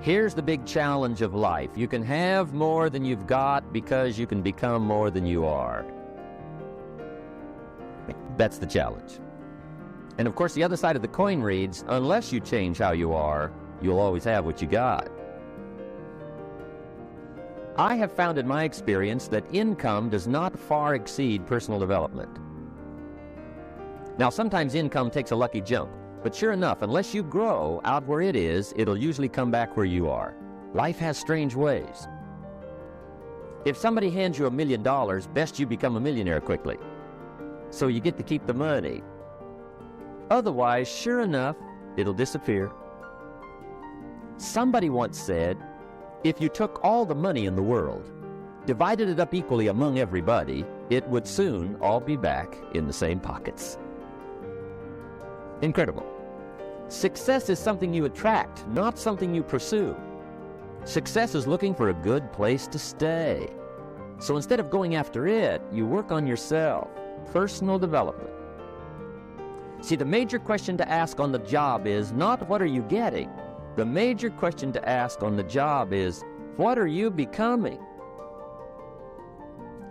Here's the big challenge of life. You can have more than you've got because you can become more than you are. That's the challenge. And of course, the other side of the coin reads, unless you change how you are, you'll always have what you got. I have found in my experience that income does not far exceed personal development. Now, sometimes income takes a lucky jump, but sure enough, unless you grow out where it is, it'll usually come back where you are. Life has strange ways. If somebody hands you $1 million, best you become a millionaire quickly, so you get to keep the money. Otherwise, sure enough, it'll disappear. Somebody once said, if you took all the money in the world, divided it up equally among everybody, it would soon all be back in the same pockets. Incredible. Success is something you attract, not something you pursue. Success is looking for a good place to stay. So instead of going after it, you work on yourself. Personal development. See, the major question to ask on the job is not what are you getting? The major question to ask on the job is, what are you becoming?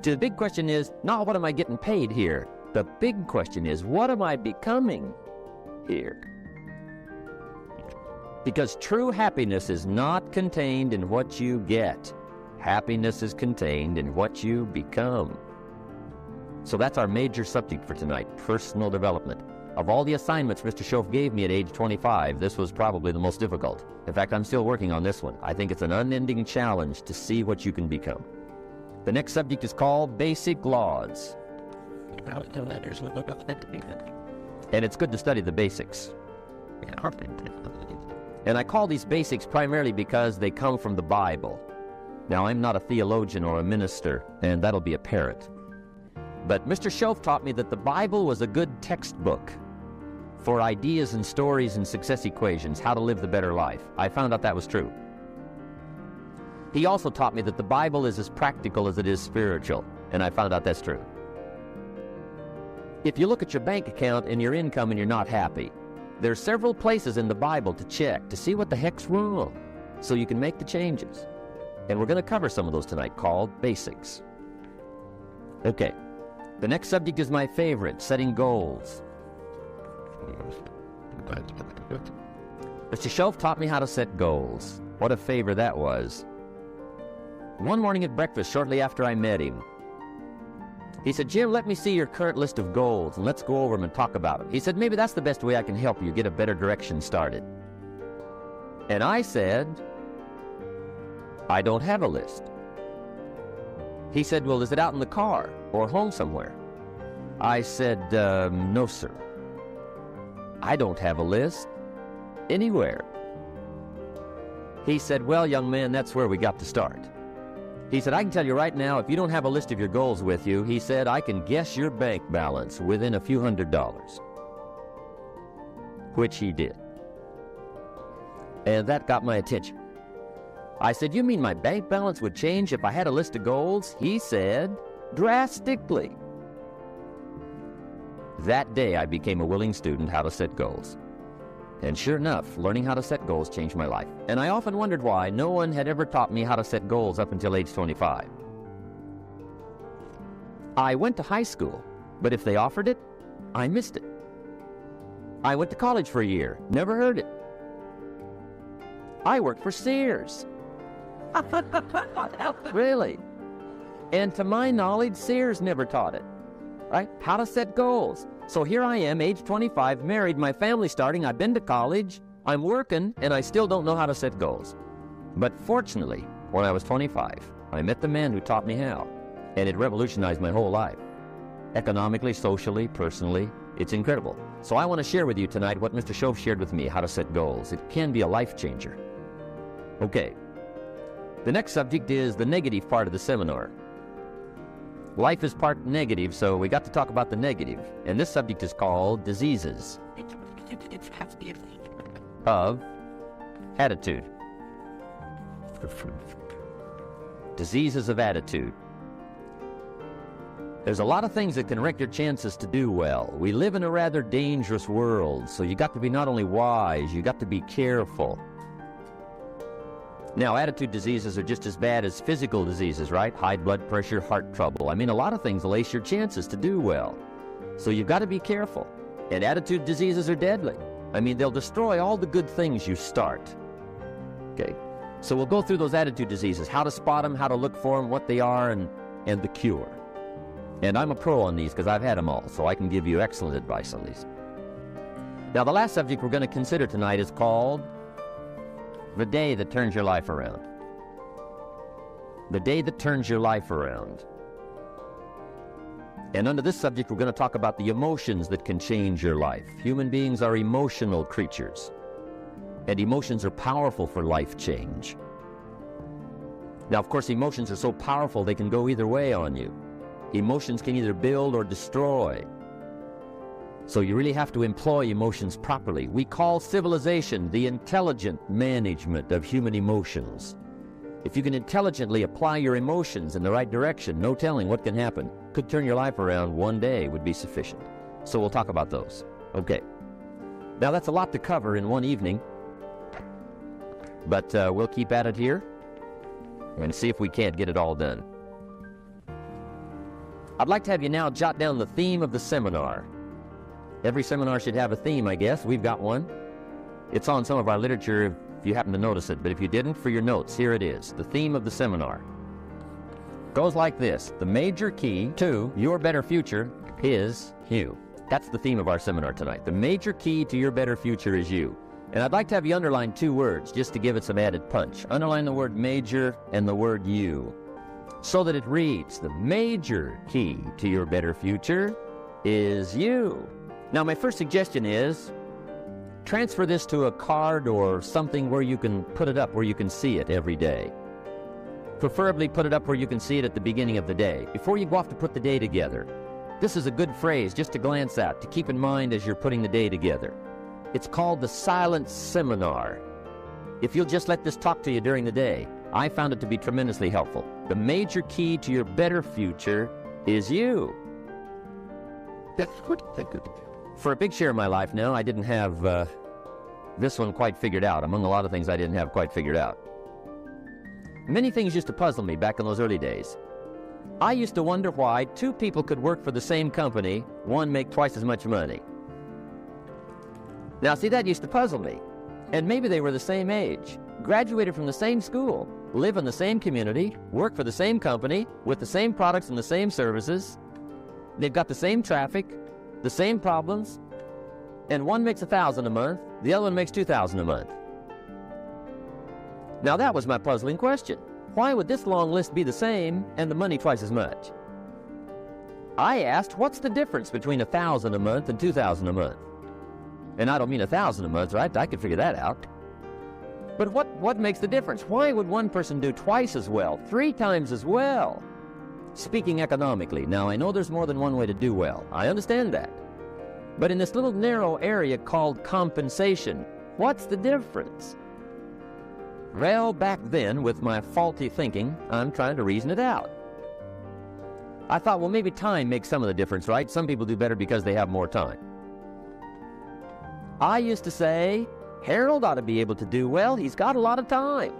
The big question is not what am I getting paid here? The big question is, what am I becoming here? Because true happiness is not contained in what you get. Happiness is contained in what you become. So that's our major subject for tonight, personal development. Of all the assignments Mr. Schoaf gave me at age 25, this was probably the most difficult. In fact, I'm still working on this one. I think it's an unending challenge to see what you can become. The next subject is called Basic Laws. And it's good to study the basics. And I call these basics primarily because they come from the Bible. Now, I'm not a theologian or a minister, and that'll be apparent. But Mr. Schoaf taught me that the Bible was a good textbook for ideas and stories and success equations, how to live the better life. I found out that was true. He also taught me that the Bible is as practical as it is spiritual, and I found out that's true. If you look at your bank account and your income and you're not happy, there are several places in the Bible to check to see what the heck's wrong, so you can make the changes. And we're going to cover some of those tonight, called basics. Okay. The next subject is my favorite, setting goals. Mr. Schoaf taught me how to set goals. What a favor that was. One morning at breakfast, shortly after I met him, he said, Jim, let me see your current list of goals, and let's go over them and talk about them. He said, maybe that's the best way I can help you get a better direction started. And I said, I don't have a list. He said, well, is it out in the car or home somewhere? I said, no, sir. I don't have a list anywhere. He said, well, young man, that's where we got to start. He said, I can tell you right now, if you don't have a list of your goals with you, he said, I can guess your bank balance within a few $100s. Which he did. And that got my attention. I said, you mean my bank balance would change if I had a list of goals? He said, drastically. That day, I became a willing student how to set goals. And sure enough, learning how to set goals changed my life. And I often wondered why no one had ever taught me how to set goals up until age 25. I went to high school, but if they offered it, I missed it. I went to college for a year, never heard it. I worked for Sears. Really? And to my knowledge, Sears never taught it. Right? How to set goals. So here I am, age 25, married, my family's starting, I've been to college, I'm working, and I still don't know how to set goals. But fortunately, when I was 25, I met the man who taught me how, and it revolutionized my whole life. Economically, socially, personally, it's incredible. So I want to share with you tonight what Mr. Schoaf shared with me, how to set goals. It can be a life changer. Okay. The next subject is the negative part of the seminar. Life is part negative, so we got to talk about the negative. And this subject is called diseases of attitude. Diseases of attitude. There's a lot of things that can wreck your chances to do well. We live in a rather dangerous world, so you got to be not only wise, you got to be careful. Now, attitude diseases are just as bad as physical diseases, right? High blood pressure, heart trouble. I mean, a lot of things lace your chances to do well. So you've got to be careful. And attitude diseases are deadly. I mean, they'll destroy all the good things you start. Okay, so we'll go through those attitude diseases, how to spot them, how to look for them, what they are, and the cure. And I'm a pro on these because I've had them all, so I can give you excellent advice on these. Now, the last subject we're going to consider tonight is called the day that turns your life around. The day that turns your life around. And under this subject, we're going to talk about the emotions that can change your life. Human beings are emotional creatures, and emotions are powerful for life change. Now, of course, emotions are so powerful they can go either way on you. Emotions can either build or destroy. So you really have to employ emotions properly. We call civilization the intelligent management of human emotions. If you can intelligently apply your emotions in the right direction, no telling what can happen. Could turn your life around one day would be sufficient. So we'll talk about those. Okay. Now that's a lot to cover in one evening, but we'll keep at it here and see if we can't get it all done. I'd like to have you now jot down the theme of the seminar. Every seminar should have a theme, I guess. We've got one. It's on some of our literature if you happen to notice it, but if you didn't, for your notes, here it is. The theme of the seminar goes like this: the major key to your better future is you. That's the theme of our seminar tonight. The major key to your better future is you. And I'd like to have you underline two words just to give it some added punch. Underline the word major and the word you, so that it reads, the major key to your better future is you. Now, my first suggestion is transfer this to a card or something where you can put it up, where you can see it every day. Preferably put it up where you can see it at the beginning of the day, before you go off to put the day together. This is a good phrase just to glance at, to keep in mind as you're putting the day together. It's called the silent seminar. If you'll just let this talk to you during the day, I found it to be tremendously helpful. The major key to your better future is you. That's good. For a big share of my life now, I didn't have this one quite figured out, among a lot of things I didn't have quite figured out. Many things used to puzzle me back in those early days. I used to wonder why two people could work for the same company, one make twice as much money. Now, see, that used to puzzle me. And maybe they were the same age, graduated from the same school, live in the same community, work for the same company, with the same products and the same services. They've got the same traffic, the same problems, and one makes $1,000 a month, the other one makes $2,000 a month. Now that was my puzzling question. Why would this long list be the same and the money twice as much? I asked, what's the difference between $1,000 a month and $2,000 a month? And I don't mean $1,000 a month, right? I could figure that out. But what makes the difference? Why would one person do twice as well, 3 times as well? Speaking economically, now I know there's more than one way to do well. I understand that. But in this little narrow area called compensation, what's the difference? Well, back then, with my faulty thinking, I'm trying to reason it out. I thought, well, maybe time makes some of the difference, right? Some people do better because they have more time. I used to say, Harold ought to be able to do well. He's got a lot of time.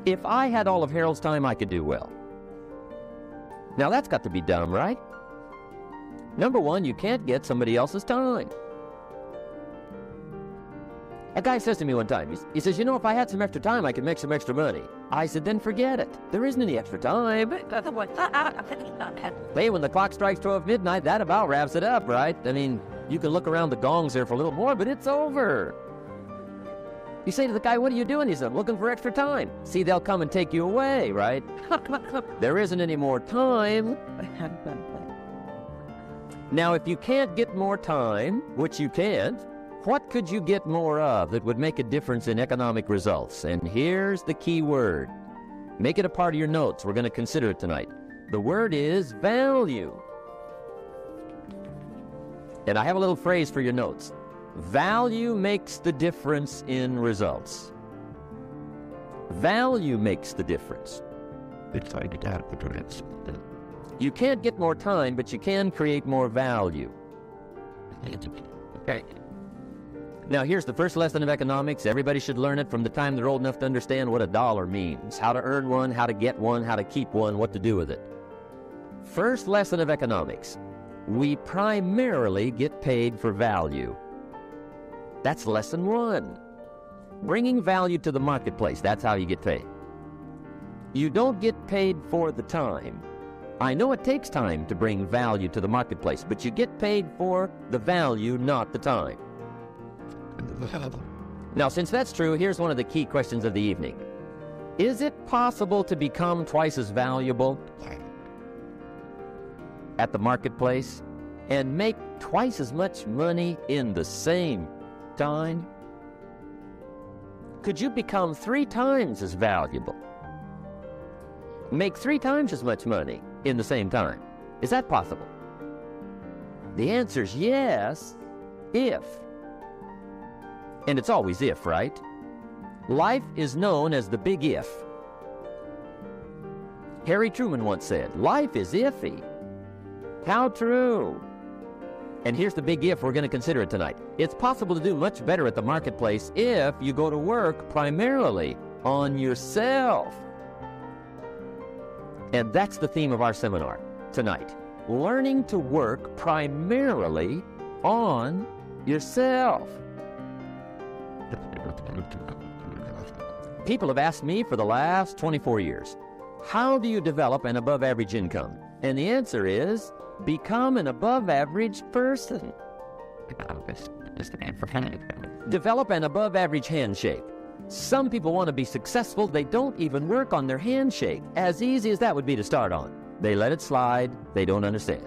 If I had all of Harold's time, I could do well. Now that's got to be dumb, right? Number one, you can't get somebody else's time. A guy says to me one time, he says, you know, if I had some extra time, I could make some extra money. I said, then forget it. There isn't any extra time. Hey, when the clock strikes 12 midnight, that about wraps it up, right? I mean, you can look around the gongs there for a little more, but it's over. You say to the guy, what are you doing? He said, I'm looking for extra time. See, they'll come and take you away, right? There isn't any more time. Now, if you can't get more time, which you can't, what could you get more of that would make a difference in economic results? And here's the key word. Make it a part of your notes. We're going to consider it tonight. The word is value. And I have a little phrase for your notes. Value makes the difference in results. Value makes the difference. You can't get more time, but you can create more value. Okay. Now, here's the first lesson of economics. Everybody should learn it from the time they're old enough to understand what a dollar means, how to earn one, how to get one, how to keep one, what to do with it. First lesson of economics. We primarily get paid for value. That's lesson one. Bringing value to the marketplace, that's how you get paid. You don't get paid for the time. I know it takes time to bring value to the marketplace, but you get paid for the value, not the time. Now, since that's true, here's one of the key questions of the evening. Is it possible to become twice as valuable at the marketplace and make twice as much money in the same time? Could you become 3 times as valuable? Make 3 times as much money in the same time? Is that possible? The answer is yes, if. And it's always if, right? Life is known as the big if. Harry Truman once said, life is iffy. How true. And here's the big if we're going to consider it tonight. It's possible to do much better at the marketplace if you go to work primarily on yourself. And that's the theme of our seminar tonight. Learning to work primarily on yourself. People have asked me for the last 24 years, how do you develop an above-average income? And the answer is, become an above-average person. Develop an above-average handshake. Some people want to be successful, they don't even work on their handshake. As easy as that would be to start on. They let it slide, they don't understand.